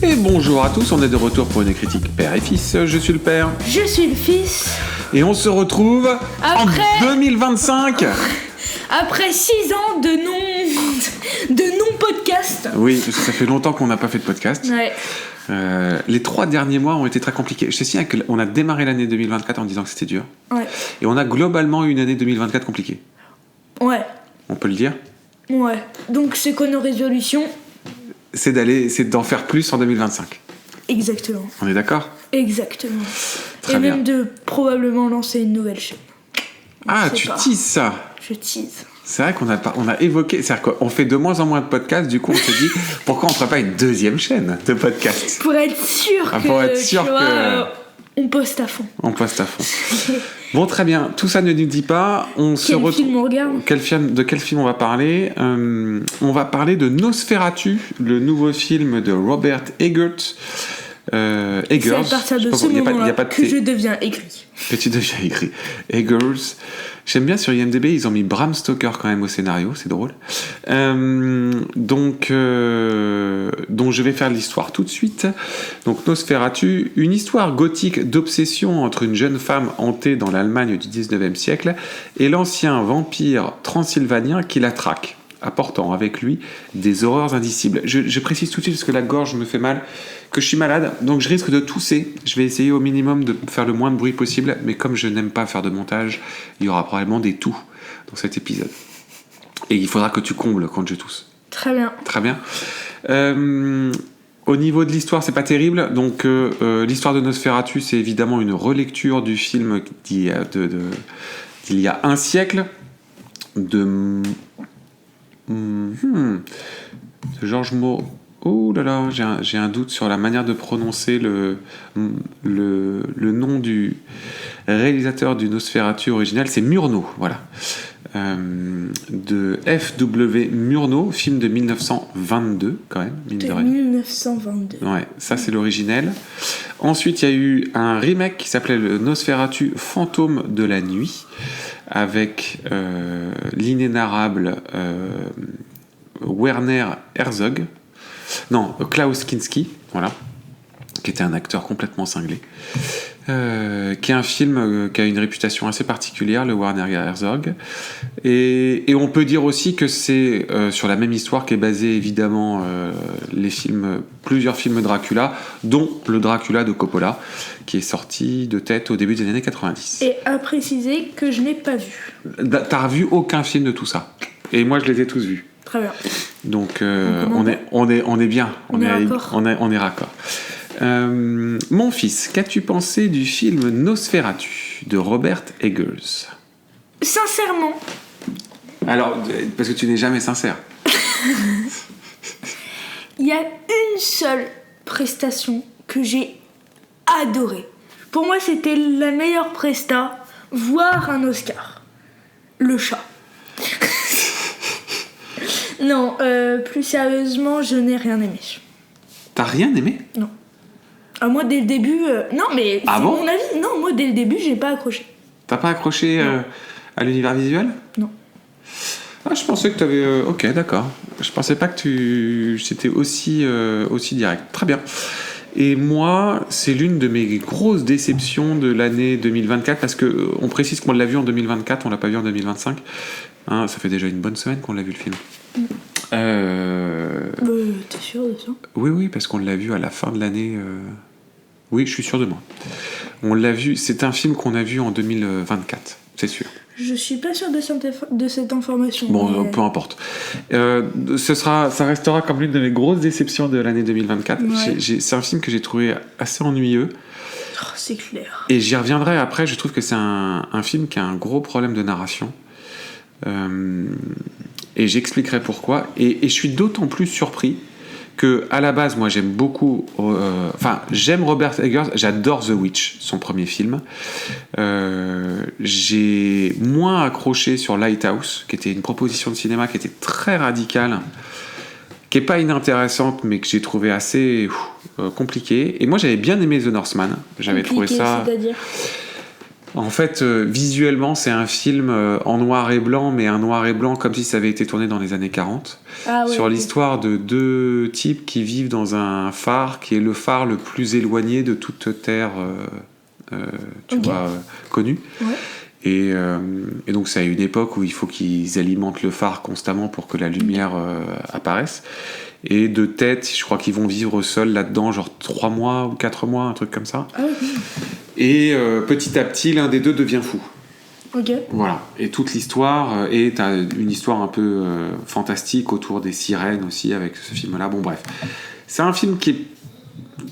Et bonjour à tous, on est de retour pour une critique père et fils. Je suis le père. Je suis le fils. Et on se retrouve en 2025. Après 6 ans de non-podcast. Oui, parce que ça fait longtemps qu'on n'a pas fait de podcast. Ouais. Les 3 derniers mois ont été très compliqués. Je te signale qu'on a démarré l'année 2024 en disant que c'était dur. Ouais. Et on a globalement eu une année 2024 compliquée. Ouais. On peut le dire. Ouais. Donc c'est quoi nos résolutions ? C'est d'en faire plus en 2025. Exactement. On est d'accord ? Exactement. Très Et bien. même de probablement lancer une nouvelle chaîne. Ah, tu teases ça. Je tease. C'est vrai qu'on a évoqué, c'est-à-dire qu'on fait de moins en moins de podcasts, du coup on se dit pourquoi on ne ferait pas une deuxième chaîne de podcasts. Pour être sûr on poste à fond. On poste à fond. Bon, très bien, tout ça ne nous dit pas, Quel film on regarde ? De quel film on va parler ? On va parler de Nosferatu, le nouveau film de Robert Eggers. C'est à partir de ce moment-là que je deviens aigri. Que tu deviens aigri. Eggers. J'aime bien sur IMDb, ils ont mis Bram Stoker quand même au scénario, c'est drôle. Donc je vais faire l'histoire tout de suite. Donc Nosferatu, une histoire gothique d'obsession entre une jeune femme hantée dans l'Allemagne du 19e siècle et l'ancien vampire transylvanien qui la traque, apportant avec lui des horreurs indicibles. Je précise tout de suite parce que la gorge me fait mal, que je suis malade, donc je risque de tousser. Je vais essayer au minimum de faire le moins de bruit possible, mais comme je n'aime pas faire de montage, il y aura probablement des toux dans cet épisode. Et il faudra que tu combles quand je tousse. Très bien. Très bien. Au niveau de l'histoire, c'est pas terrible. Donc l'histoire de Nosferatu, c'est évidemment une relecture du film d'il y a un siècle de Georges Moreau. Oh là là, j'ai un doute sur la manière de prononcer le nom du réalisateur du Nosferatu original. C'est Murnau, voilà. De F.W. Murnau, film de 1922, quand même, mine de rien. 1922. Ouais, ça c'est l'originel. Ensuite, il y a eu un remake qui s'appelait le Nosferatu Fantôme de la nuit, avec l'inénarrable Werner Herzog. Non, Klaus Kinski, voilà, qui était un acteur complètement cinglé, qui est un film qui a une réputation assez particulière, le Werner Herzog, et on peut dire aussi que c'est sur la même histoire qu'est basé évidemment plusieurs films Dracula, dont le Dracula de Coppola, qui est sorti de tête au début des années 90. Et à préciser que je n'ai pas vu. T'as revu aucun film de tout ça ? Et moi je les ai tous vus. Très bien. Donc on est bien, on est raccord. Mon fils, qu'as-tu pensé du film Nosferatu de Robert Eggers ? Sincèrement. Alors, parce que tu n'es jamais sincère. Il y a une seule prestation que j'ai adorée. Pour moi, c'était la meilleure presta, voire un Oscar. Le chat. Non, plus sérieusement, je n'ai rien aimé. T'as rien aimé ? Non. Moi, dès le début... non, mais ah c'est bon mon avis. Non, moi, dès le début, j'ai pas accroché. T'as pas accroché à l'univers visuel ? Non. Ah, je pensais que t'avais... ok, d'accord. Je pensais pas que c'était aussi direct. Très bien. Et moi, c'est l'une de mes grosses déceptions de l'année 2024, parce qu'on précise qu'on l'a vu en 2024, on l'a pas vu en 2025. Hein, ça fait déjà une bonne semaine qu'on l'a vu, le film. T'es sûr de ça ? Oui, parce qu'on l'a vu à la fin de l'année. Oui, je suis sûr de moi. On l'a vu. C'est un film qu'on a vu en 2024, c'est sûr. Je suis pas sûr de cette information. Bon, peu importe. Ça restera comme l'une de mes grosses déceptions de l'année 2024. Ouais. C'est un film que j'ai trouvé assez ennuyeux. Oh, c'est clair. Et j'y reviendrai après. Je trouve que c'est un film qui a un gros problème de narration. Et j'expliquerai pourquoi. Et je suis d'autant plus surpris que, à la base, moi j'aime beaucoup. J'aime Robert Eggers, j'adore The Witch, son premier film. J'ai moins accroché sur Lighthouse, qui était une proposition de cinéma qui était très radicale, qui est pas inintéressante, mais que j'ai trouvé assez compliquée. Et moi j'avais bien aimé The Northman. J'avais trouvé ça. C'est-à-dire En fait, visuellement, c'est un film en noir et blanc, mais un noir et blanc comme si ça avait été tourné dans les années 40, sur l'histoire de deux types qui vivent dans un phare qui est le phare le plus éloigné de toute terre connue. Ouais. Et donc c'est à une époque où il faut qu'ils alimentent le phare constamment pour que la lumière apparaisse. Et de tête, je crois qu'ils vont vivre seuls là-dedans, genre 3 mois ou 4 mois, un truc comme ça. Ah oui. Et petit à petit, l'un des deux devient fou. Ok. Voilà. Et toute l'histoire, et t'as une histoire un peu fantastique autour des sirènes aussi avec ce film-là. Bon, bref. C'est un film qui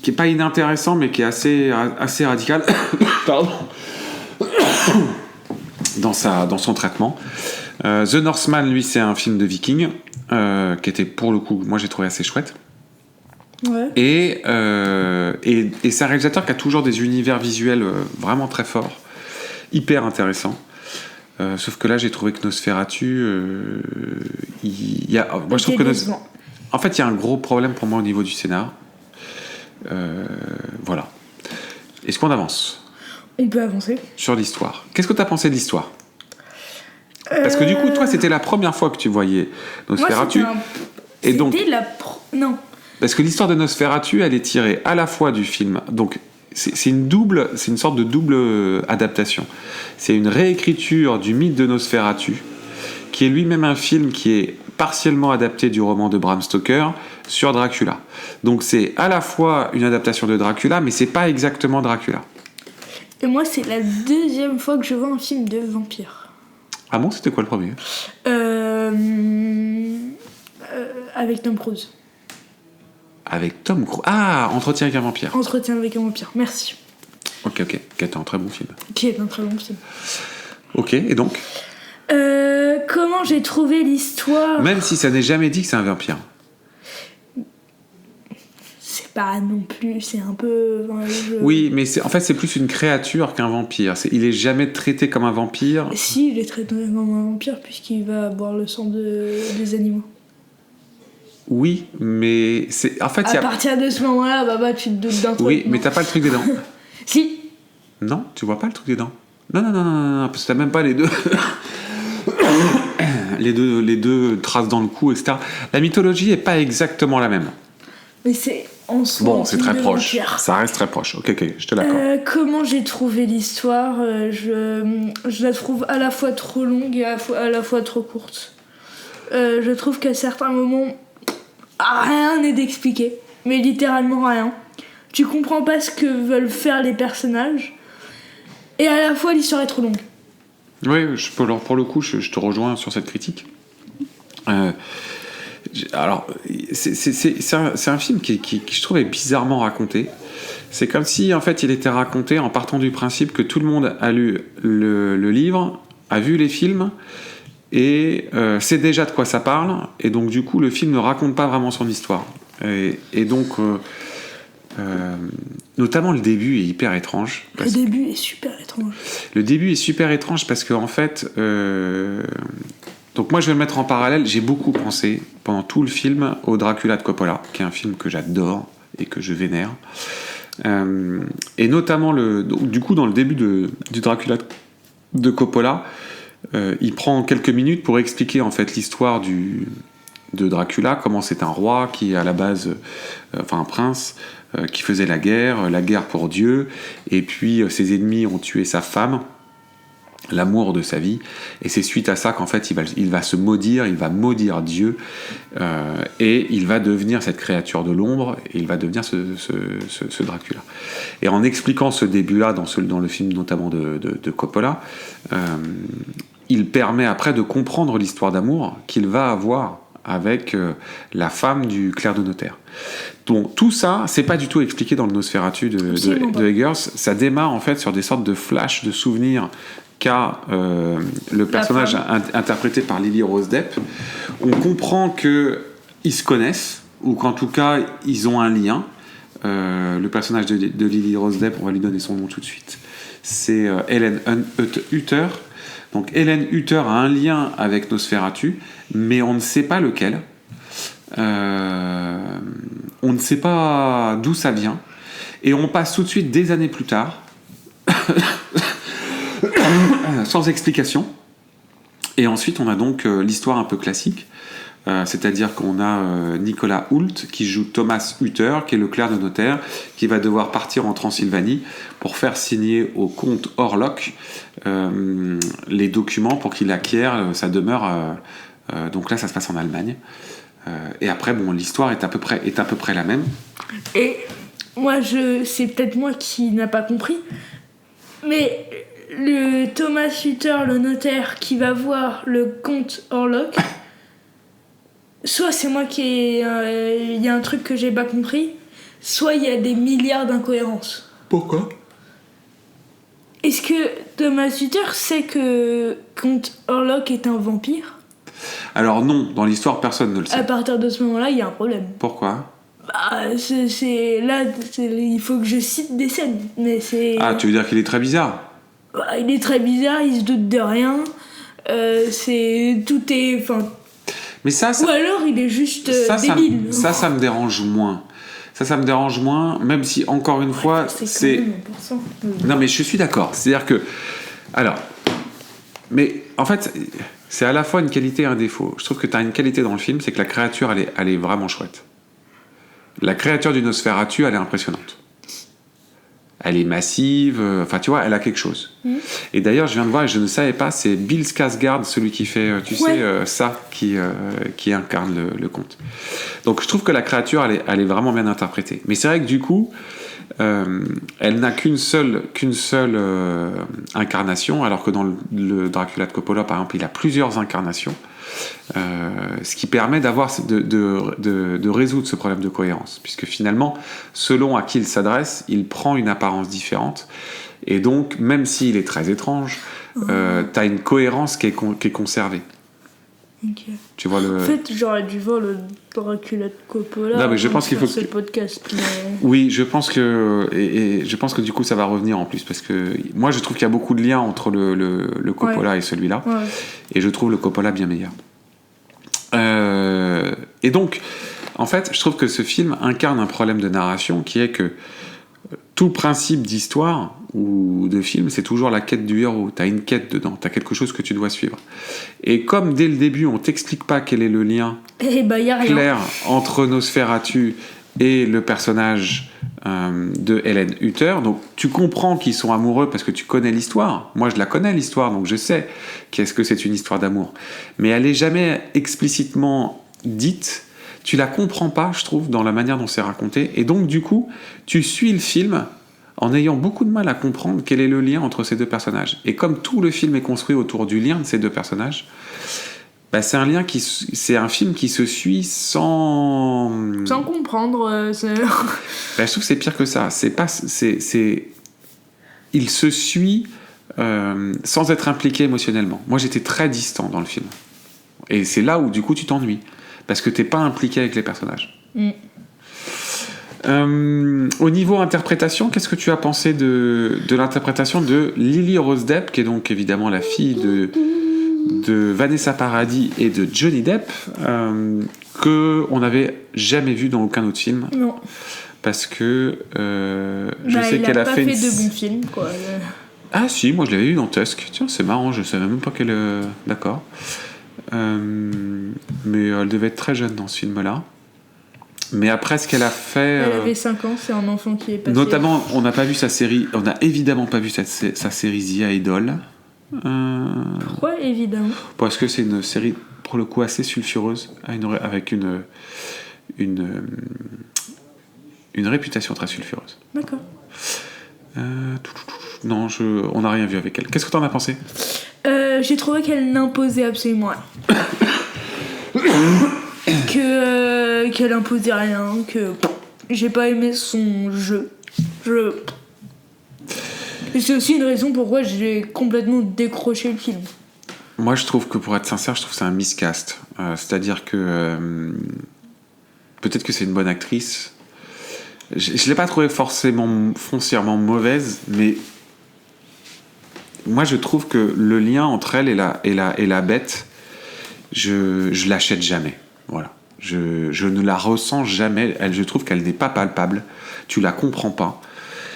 est pas inintéressant, mais qui est assez radical. Pardon. dans son traitement. The Northman, lui, c'est un film de viking qui était, pour le coup, moi j'ai trouvé assez chouette. Ouais. Et c'est un réalisateur qui a toujours des univers visuels vraiment très forts, hyper intéressants. Sauf que là, j'ai trouvé que Nosferatu, moi, je trouve que en fait, il y a un gros problème pour moi au niveau du scénar. Voilà. Est-ce qu'on avance ? On peut avancer. Sur l'histoire. Qu'est-ce que tu as pensé de l'histoire ? Parce que du coup, toi, c'était la première fois que tu voyais Nosferatu. Et donc, non. Parce que l'histoire de Nosferatu, elle est tirée à la fois du film. Donc, c'est une sorte de double adaptation. C'est une réécriture du mythe de Nosferatu, qui est lui-même un film qui est partiellement adapté du roman de Bram Stoker sur Dracula. Donc, c'est à la fois une adaptation de Dracula, mais c'est pas exactement Dracula. Et moi, c'est la deuxième fois que je vois un film de vampire. Ah bon, c'était quoi le premier ? Avec Tom Cruise. Avec Tom Cruise. Ah, Entretien avec un vampire. Entretien avec un vampire, merci. Ok, qui est un très bon film. Qui est un très bon film. Ok, et donc ? Comment j'ai trouvé l'histoire ? Même si ça n'est jamais dit que c'est un vampire. C'est pas non plus, c'est un peu... Oui, mais en fait, c'est plus une créature qu'un vampire. Il est jamais traité comme un vampire. Si, il est traité comme un vampire puisqu'il va boire le sang des animaux. Oui, mais en fait, à partir de ce moment-là, Baba, tu te doutes d'un truc. Oui, mais t'as pas le truc des dents. Si. Non, tu vois pas le truc des dents. Non, parce que t'as même pas les deux. les deux traces dans le cou, etc. La mythologie est pas exactement la même. Mais c'est en soi. Bon, c'est très proche. Vampire. Ça reste très proche. Ok, je te l'accorde. Comment j'ai trouvé l'histoire ? Je la trouve à la fois trop longue et à la fois trop courte. Je trouve qu'à certains moments, rien n'est d'expliqué. Mais littéralement rien. Tu comprends pas ce que veulent faire les personnages. Et à la fois, l'histoire est trop longue. Oui, pour le coup, je te rejoins sur cette critique. Alors, c'est un film qui, je trouve, est bizarrement raconté. C'est comme si, en fait, il était raconté en partant du principe que tout le monde a lu le livre, a vu les films, et sait déjà de quoi ça parle. Et donc, du coup, le film ne raconte pas vraiment son histoire. Et donc, notamment le début est hyper étrange. Le début est super étrange. Le début est super étrange parce qu'en fait... Donc moi je vais le mettre en parallèle, j'ai beaucoup pensé pendant tout le film au Dracula de Coppola, qui est un film que j'adore et que je vénère. Et notamment du coup dans le début du Dracula de Coppola, il prend quelques minutes pour expliquer en fait l'histoire de Dracula, comment c'est un roi qui à la base, un prince qui faisait la guerre pour Dieu, et puis ses ennemis ont tué sa femme, l'amour de sa vie, et c'est suite à ça qu'en fait il va se maudire, il va maudire Dieu, et il va devenir cette créature de l'ombre, et il va devenir ce Dracula. Et en expliquant ce début-là dans le film notamment de Coppola, il permet après de comprendre l'histoire d'amour qu'il va avoir avec la femme du clerc de notaire. Donc tout ça, c'est pas du tout expliqué dans le Nosferatu de Eggers. Ça démarre en fait sur des sortes de flashs de souvenirs qu'a le personnage interprété par Lily Rose Depp. On comprend qu'ils se connaissent, ou qu'en tout cas ils ont un lien. Le personnage de Lily Rose Depp, on va lui donner son nom tout de suite, c'est Helen Hutter. Donc Helen Hutter a un lien avec Nosferatu, mais on ne sait pas lequel. On ne sait pas d'où ça vient. Et on passe tout de suite des années plus tard sans explication. Et ensuite, on a donc l'histoire un peu classique. C'est-à-dire qu'on a Nicolas Hoult qui joue Thomas Hutter, qui est le clerc de notaire, qui va devoir partir en Transylvanie pour faire signer au comte Orlok les documents pour qu'il acquiert sa demeure. Donc là, ça se passe en Allemagne. Et après, bon, l'histoire est à peu près la même. Et moi, c'est peut-être moi qui n'a pas compris, mais le Thomas Hutter, le notaire, qui va voir le comte Orlok, soit c'est moi il y a un truc que j'ai pas compris, soit il y a des milliards d'incohérences. Pourquoi ? Est-ce que Thomas Hutter sait que comte Orlok est un vampire ? Alors non, dans l'histoire, personne ne le sait. À partir de ce moment-là, il y a un problème. Pourquoi ? Il faut que je cite des scènes, mais c'est... Ah, tu veux dire qu'il est très bizarre ? Il est très bizarre, il se doute de rien, Mais ça, ou alors il est juste débile. Ça me dérange moins. Ça me dérange moins, même si, encore une fois, c'est... Quand même 1%. Non, mais je suis d'accord. C'est-à-dire que... Alors... Mais, en fait, c'est à la fois une qualité et un défaut. Je trouve que tu as une qualité dans le film, c'est que la créature, elle est vraiment chouette. La créature du Nosferatu, elle est impressionnante. Elle est massive, enfin tu vois, elle a quelque chose. Et d'ailleurs, je viens de voir et je ne savais pas, c'est Bill Skarsgård, celui qui fait, ça, qui incarne le conte. Donc je trouve que la créature, elle est vraiment bien interprétée. Mais c'est vrai que du coup, elle n'a qu'une seule incarnation, alors que dans le Dracula de Coppola, par exemple, il a plusieurs incarnations. Ce qui permet de résoudre ce problème de cohérence, puisque finalement, selon à qui il s'adresse, il prend une apparence différente, et donc, même s'il est très étrange, t'as une cohérence qui est conservée. Okay. Tu vois En fait, j'aurais dû voir le Dracula de Coppola. Non, mais je pense qu'il faut ce podcast. Mais... Oui, je pense que je pense que du coup ça va revenir en plus, parce que moi je trouve qu'il y a beaucoup de liens entre le Coppola et celui-là, et je trouve le Coppola bien meilleur. Et donc, en fait, je trouve que ce film incarne un problème de narration qui est que tout principe d'histoire ou de film, c'est toujours la quête du héros. T'as une quête dedans, t'as quelque chose que tu dois suivre. Et comme dès le début, on t'explique pas quel est le lien clair entre Nosferatu et le personnage de Helen Hutter, donc tu comprends qu'ils sont amoureux parce que tu connais l'histoire. Moi, je la connais l'histoire, donc je sais qu'est-ce que c'est une histoire d'amour. Mais elle est jamais explicitement dite. Tu la comprends pas, je trouve, dans la manière dont c'est raconté. Et donc, du coup, tu suis le film en ayant beaucoup de mal à comprendre quel est le lien entre ces deux personnages. Et comme tout le film est construit autour du lien de ces deux personnages, bah c'est un film qui se suit sans comprendre. Bah, je trouve que c'est pire que ça. Il se suit sans être impliqué émotionnellement. Moi, j'étais très distant dans le film. Et c'est là où, du coup, tu t'ennuies. Parce que t'es pas impliqué avec les personnages. Au niveau interprétation, qu'est-ce que tu as pensé de l'interprétation de Lily Rose Depp, qui est donc évidemment la fille de Vanessa Paradis et de Johnny Depp, que on n'avait jamais vu dans aucun autre film. Non. Parce que je sais qu'elle a fait de bons films, quoi. Ah si, moi je l'avais vu dans Tusk. Tiens, c'est marrant, je savais même pas qu'elle... D'accord. Mais elle devait être très jeune dans ce film-là. Mais après, ce qu'elle a fait... Elle avait 5 ans, c'est un enfant qui est passé... Notamment, on n'a pas vu sa série... On n'a évidemment pas vu sa série The Idol. Pourquoi, évidemment ? Parce que c'est une série, pour le coup, assez sulfureuse, avec une réputation très sulfureuse. D'accord. Non, on n'a rien vu avec elle. Qu'est-ce que t'en as pensé ? J'ai trouvé qu'elle n'imposait absolument rien. Qu'elle imposait rien, que j'ai pas aimé son jeu. Et c'est aussi une raison pourquoi j'ai complètement décroché le film. Moi, je trouve que, pour être sincère, je trouve que c'est un miscast. C'est-à-dire que peut-être que c'est une bonne actrice. Je l'ai pas trouvée forcément foncièrement mauvaise, mais moi, je trouve que le lien entre elle et la bête, je l'achète jamais. Voilà. Je ne la ressens jamais. Je trouve qu'elle n'est pas palpable. Tu la comprends pas.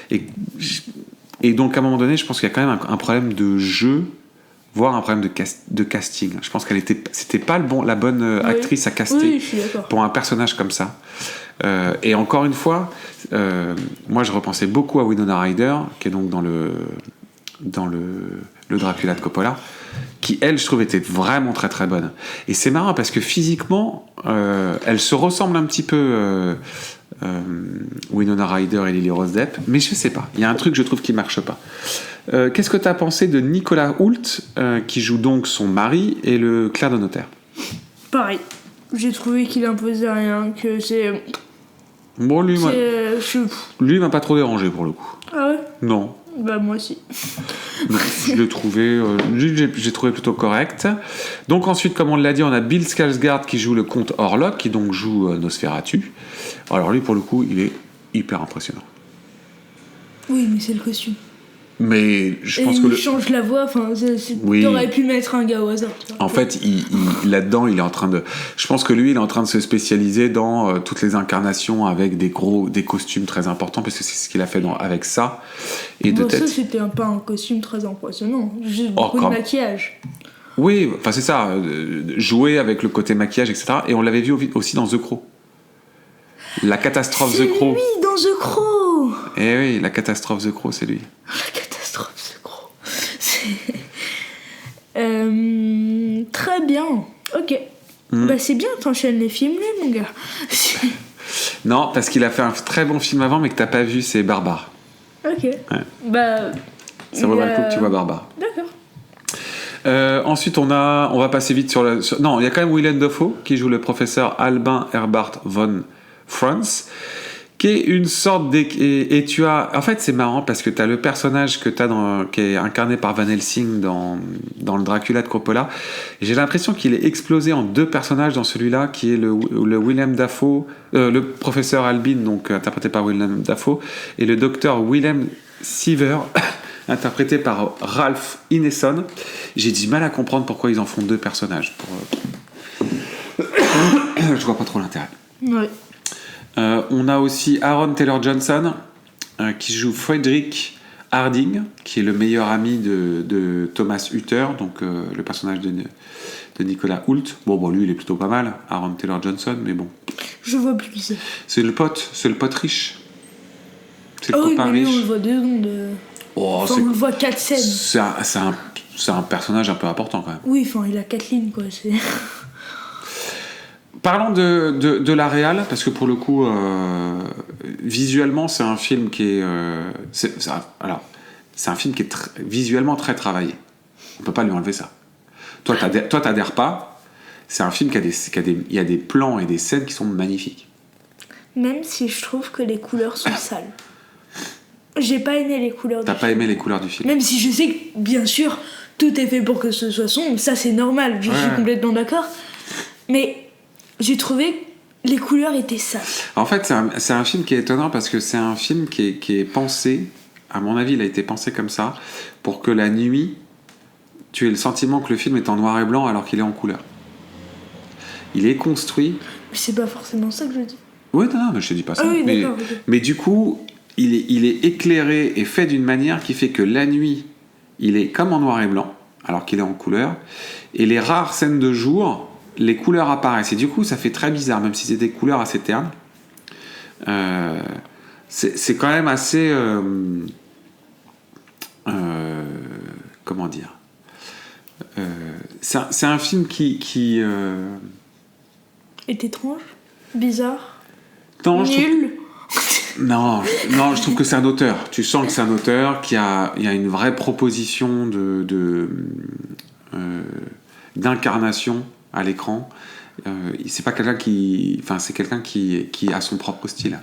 Et donc, à un moment donné, je pense qu'il y a quand même un problème de jeu voire un problème de casting. Je pense c'était pas la bonne actrice à caster je suis d'accord. pour un personnage comme ça. Et encore une fois, moi je repensais beaucoup à Winona Ryder, qui est donc dans le Dracula de Coppola, qui elle, je trouve, était vraiment très très bonne. Et c'est marrant parce que physiquement, elle se ressemble un petit peu, Winona Ryder et Lily Rose Depp, mais je sais pas, il y a un truc, je trouve, qui marche pas. Qu'est-ce que tu as pensé de Nicolas Hoult, qui joue donc son mari et le clerc de notaire? J'ai trouvé qu'il imposait rien, que c'est... Bon, lui m'a pas trop dérangé pour le coup. Ah ouais? Non. Bah moi aussi. Donc, je l'ai trouvé, j'ai trouvé plutôt correct. Donc ensuite, comme on l'a dit, on a Bill Skarsgård qui joue le comte Orlok, qui donc joue Nosferatu. Alors lui, pour le coup, il est hyper impressionnant. Oui, mais c'est le costume. Mais je pense il change la voix, enfin, oui. T'aurais pu mettre un gars au hasard. Tu vois. En fait, là-dedans, il est en train de... Je pense que lui, il est en train de se spécialiser dans toutes les incarnations avec des costumes très importants, parce que c'est ce qu'il a fait avec ça. Et bon, de tête... ça, c'était pas un costume très impressionnant. Juste beaucoup de maquillage. Oui, enfin c'est ça, jouer avec le côté maquillage, etc. Et on l'avait vu aussi dans The Crow. La catastrophe The Crow. C'est lui dans The Crow. Eh oui, la catastrophe The Crow, c'est lui. La catastrophe The Crow. Très bien. Ok. Bah c'est bien, t'enchaînes les films, lui, mon gars. Non, parce qu'il a fait un très bon film avant, mais que t'as pas vu, c'est Barbare. Ok. Ouais. Bah... Ça vaut le coup que tu vois Barbare. D'accord. Ensuite, on va passer vite sur non, il y a quand même Willem Dafoe qui joue le professeur Albin Herbart von Franz, qui est une sorte et tu as... En fait, c'est marrant parce que tu as le personnage que qui est incarné par Van Helsing dans le Dracula de Coppola. Et j'ai l'impression qu'il est explosé en deux personnages dans celui-là, qui est le Willem Dafoe, le professeur Albin, donc interprété par Willem Dafoe, et le docteur Willem Siever, interprété par Ralph Ineson. J'ai du mal à comprendre pourquoi ils en font deux personnages. Je vois pas trop l'intérêt. Ouais. On a aussi Aaron Taylor-Johnson qui joue Frederick Harding, qui est le meilleur ami de Thomas Hutter, donc le personnage de Nicolas Hoult. Bon, lui il est plutôt pas mal, Aaron Taylor-Johnson, mais bon. Je vois plus qui c'est. C'est le pote riche. C'est le copain riche. On le voit 2 secondes. On le voit 4 scènes. C'est un personnage un peu important quand même. Oui, enfin il a 4 lignes quoi. Parlons de la réal, parce que pour le coup, visuellement, c'est un film qui est... c'est un film qui est visuellement très travaillé. On peut pas lui enlever ça. Toi, t'adhères pas. C'est un film il y a des plans et des scènes qui sont magnifiques. Même si je trouve que les couleurs sont sales. J'ai pas aimé les couleurs du film. T'as pas aimé les couleurs du film. Même si je sais que, bien sûr, tout est fait pour que ce soit sombre. Ça, c'est normal. Je suis complètement d'accord. Mais... j'ai trouvé que les couleurs étaient sales. En fait, c'est un film qui est étonnant parce que c'est un film qui est pensé, à mon avis, il a été pensé comme ça, pour que la nuit, tu aies le sentiment que le film est en noir et blanc alors qu'il est en couleur. Il est construit... Mais c'est pas forcément ça que je dis. Oui, non, mais je te dis pas ça. Ah oui, d'accord, okay. Mais du coup, il est éclairé et fait d'une manière qui fait que la nuit, il est comme en noir et blanc, alors qu'il est en couleur. Et les rares scènes de jour... les couleurs apparaissent et du coup ça fait très bizarre, même si c'est des couleurs assez ternes. C'est quand même assez comment dire, c'est un film qui est étrange, bizarre, nul. Non, je trouve que c'est un auteur. Tu sens que c'est un auteur qui il y a une vraie proposition d'incarnation à l'écran. C'est pas quelqu'un c'est quelqu'un qui a son propre style,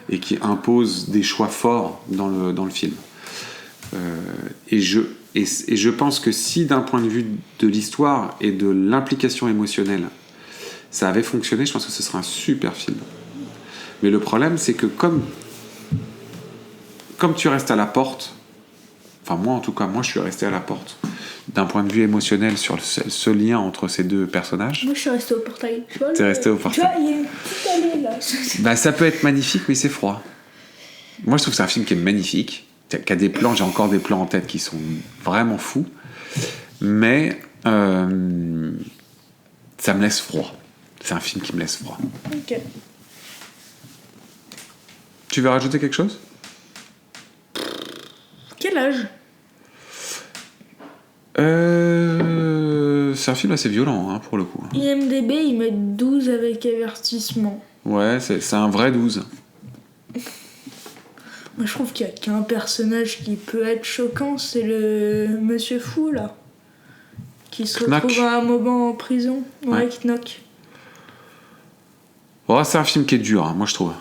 et qui impose des choix forts dans le film. Et je pense que si d'un point de vue de l'histoire et de l'implication émotionnelle ça avait fonctionné, je pense que ce serait un super film. Mais le problème, c'est que comme tu restes à la porte, enfin moi en tout cas, moi je suis resté à la porte d'un point de vue émotionnel sur ce lien entre ces deux personnages. Moi je suis resté au portail. T'es resté au portail. Tu vois, il y a une petite allée là. Bah, ça peut être magnifique, mais c'est froid. Moi je trouve que c'est un film qui est magnifique, qui a des plans, j'ai encore des plans en tête qui sont vraiment fous, mais ça me laisse froid. C'est un film qui me laisse froid. Ok. Tu veux rajouter quelque chose ? Quel âge ? C'est un film assez violent, hein, pour le coup. IMDb, ils mettent 12 avec avertissement. Ouais, c'est un vrai 12. Moi, je trouve qu'il y a qu'un personnage qui peut être choquant, c'est le monsieur fou, là. Qui se Knock. retrouve à un moment en prison. Ouais, Ouais. Knock. Ouais, c'est un film qui est dur, hein, moi je trouve.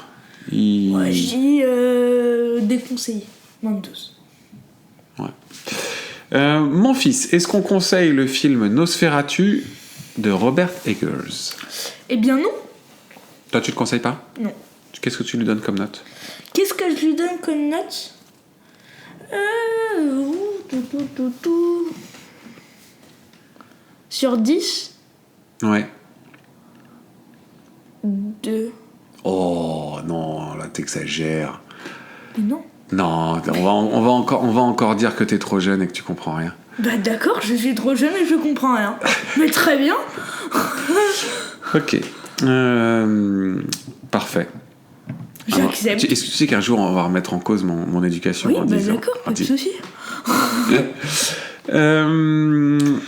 Ouais, je dis déconseillé. Moins de 12. Mon fils, est-ce qu'on conseille le film Nosferatu de Robert Eggers ? Eh bien non. Toi, tu le conseilles pas ? Non. Qu'est-ce que tu lui donnes comme note ? Qu'est-ce que je lui donne comme note tout. Sur 10, Ouais. 2. Oh non, là t'exagères. Mais non. Non, on va encore dire que t'es trop jeune et que tu comprends rien. Bah d'accord, je suis trop jeune et je comprends rien. Mais très bien. Ok. Parfait. J'accepte. Est-ce que tu sais qu'un jour on va remettre en cause mon éducation Oui, en bah disant- d'accord, en pas de dis- soucis.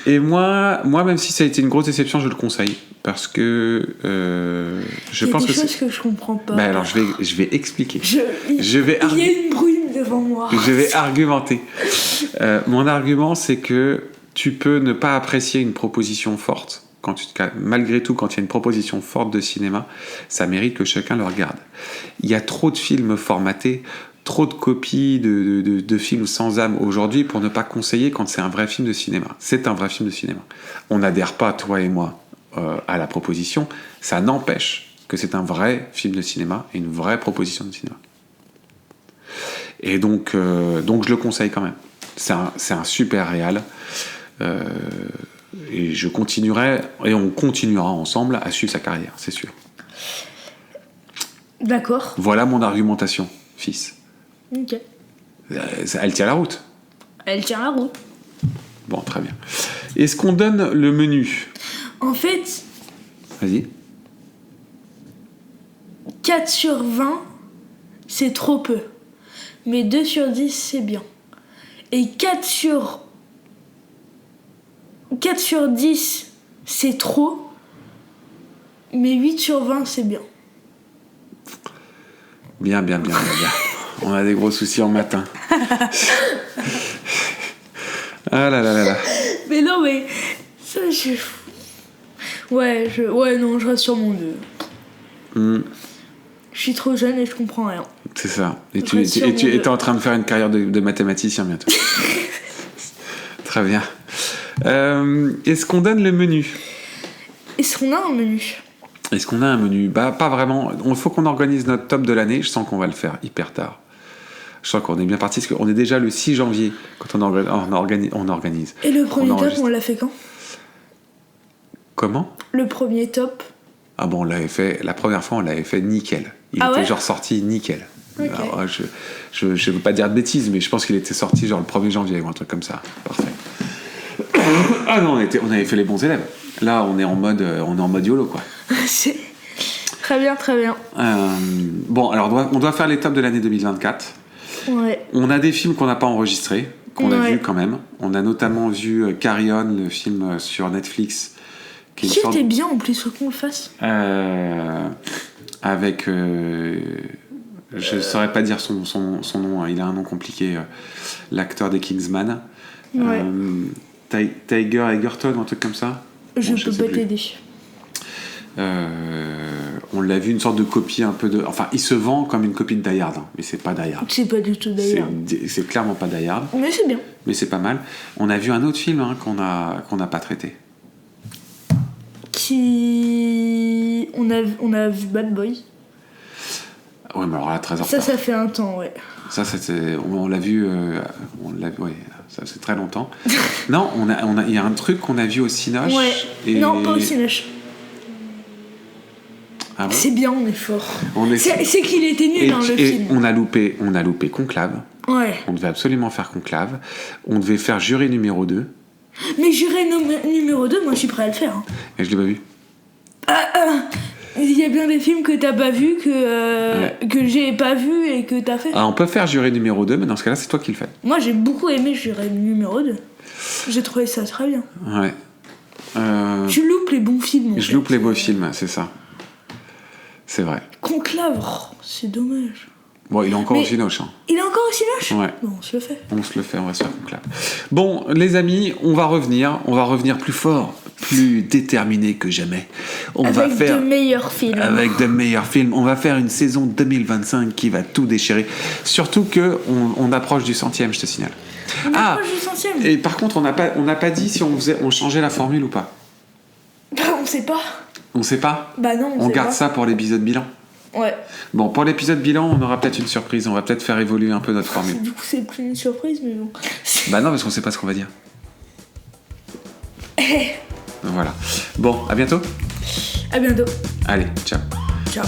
Et moi, même si ça a été une grosse déception, je le conseille. Parce que je Il y a pense des que choses c'est... que je comprends pas. Bah alors je vais expliquer. Il y a une bruine devant moi. Je vais argumenter. Mon argument, c'est que tu peux ne pas apprécier une proposition forte. Malgré tout, quand il y a une proposition forte de cinéma, ça mérite que chacun le regarde. Il y a trop de films formatés, trop de copies de films sans âme aujourd'hui pour ne pas conseiller quand c'est un vrai film de cinéma. C'est un vrai film de cinéma. On n'adhère pas, toi et moi, à la proposition. Ça n'empêche que c'est un vrai film de cinéma et une vraie proposition de cinéma. Et donc je le conseille quand même. C'est un super réal. Et je continuerai, et on continuera ensemble à suivre sa carrière, c'est sûr. D'accord. Voilà mon argumentation, fils. Ok. Elle tient la route. Elle tient la route. Bon, très bien. Est-ce qu'on donne le menu ? En fait, Vas-y. 4 sur 20, c'est trop peu. Mais 2 sur 10, c'est bien. Et 4 sur 10, c'est trop. Mais 8 sur 20, c'est bien. Bien. On a des gros soucis en matin. Ah là là. Mais non, mais... Ça, Ouais, non, je reste sur mon 2. Je suis trop jeune et je comprends rien. C'est ça. Et Je tu reste sur mon es deux. en train de faire une carrière de mathématicien bientôt. Très bien. Est-ce qu'on donne le menu ? Est-ce qu'on a un menu ? Est-ce qu'on a un menu ? Bah, pas vraiment. Il faut qu'on organise notre top de l'année. Je sens qu'on va le faire hyper tard. Je sens qu'on est bien parti, parce qu'on est déjà le 6 janvier quand on organise. Et le premier top, enregistre. on l'a fait quand ? Comment ? Le premier top. Ah bon, on l'avait fait, la première fois, on l'avait fait nickel. Il Ah était ouais ? genre sorti nickel. Ok. Alors, je veux pas dire de bêtises, mais je pense qu'il était sorti genre le 1er janvier ou un truc comme ça. Parfait. Ah non, on avait fait les bons élèves. Là, on est en mode YOLO, quoi. C'est... Très bien, très bien. Bon, alors on doit faire les tops de l'année 2024. Ouais. On a des films qu'on n'a pas enregistrés, qu'on a Ouais. vus quand même. On a notamment vu Carry-On, le film sur Netflix. Qui est une Qui sorte- était bien en plus, faut qu'on le fasse. avec... je ne saurais pas dire son nom, hein, il a un nom compliqué. L'acteur des Kingsman. Ouais. Tiger Egerton, un truc comme ça. Je Bon, peux sais pas plus. t'aider. On l'a vu, une sorte de copie un peu de... Enfin, il se vend comme une copie de Die Hard, hein, mais c'est pas Die Hard. C'est pas du tout d'ailleurs. C'est clairement pas Die Hard, Mais c'est bien. mais c'est pas mal. On a vu un autre film hein, qu'on n'a pas traité. On a vu Bad Boys. Ouais, mais alors là, très en Ça, retard. ça fait un temps, ouais. Ça, c'était... On l'a vu... ouais, ça c'est très longtemps. Non, il y a un truc qu'on a vu au Cinoche. Ouais. Et... Non, pas au Cinoche. Ah bon C'est bien, on est fort. On est- C'est qu'il était nul dans le et film. on a loupé Conclave. Ouais. On devait absolument faire Conclave. On devait faire Jury numéro 2. Mais juré numéro 2, moi je suis prêt à le faire. Hein. Et je l'ai pas vu. Il y a bien des films que t'as pas vu, que j'ai pas vu et que t'as fait. Ah, on peut faire juré numéro 2, mais dans ce cas-là, c'est toi qui le fais. Moi j'ai beaucoup aimé juré numéro 2. J'ai trouvé ça très bien. Ouais. Je loupe les bons films. Je loupe les beaux films, c'est ça. C'est vrai. Conclave, c'est dommage. Bon, il est encore au Cinoche. Hein. Il est encore au Cinoche ? Ouais. Bon, on se le fait. On se le fait, on va se faire Conclave. Bon, les amis, on va revenir plus fort, plus déterminé que jamais. Avec de meilleurs films. Avec de meilleurs films. On va faire une saison 2025 qui va tout déchirer. Surtout que on approche du 100e, je te signale. On approche du 100e. Et par contre, on n'a pas dit si on changeait la formule ou pas. Bah, on sait pas. On sait pas ? Bah non, on garde ça pour l'épisode bilan. Ouais. Bon, pour l'épisode bilan, on aura peut-être une surprise. On va peut-être faire évoluer un peu notre formule. Du coup, c'est plus une surprise, mais bon. Bah non, parce qu'on sait pas ce qu'on va dire. Voilà. Bon, à bientôt. À bientôt. Allez, ciao. Ciao.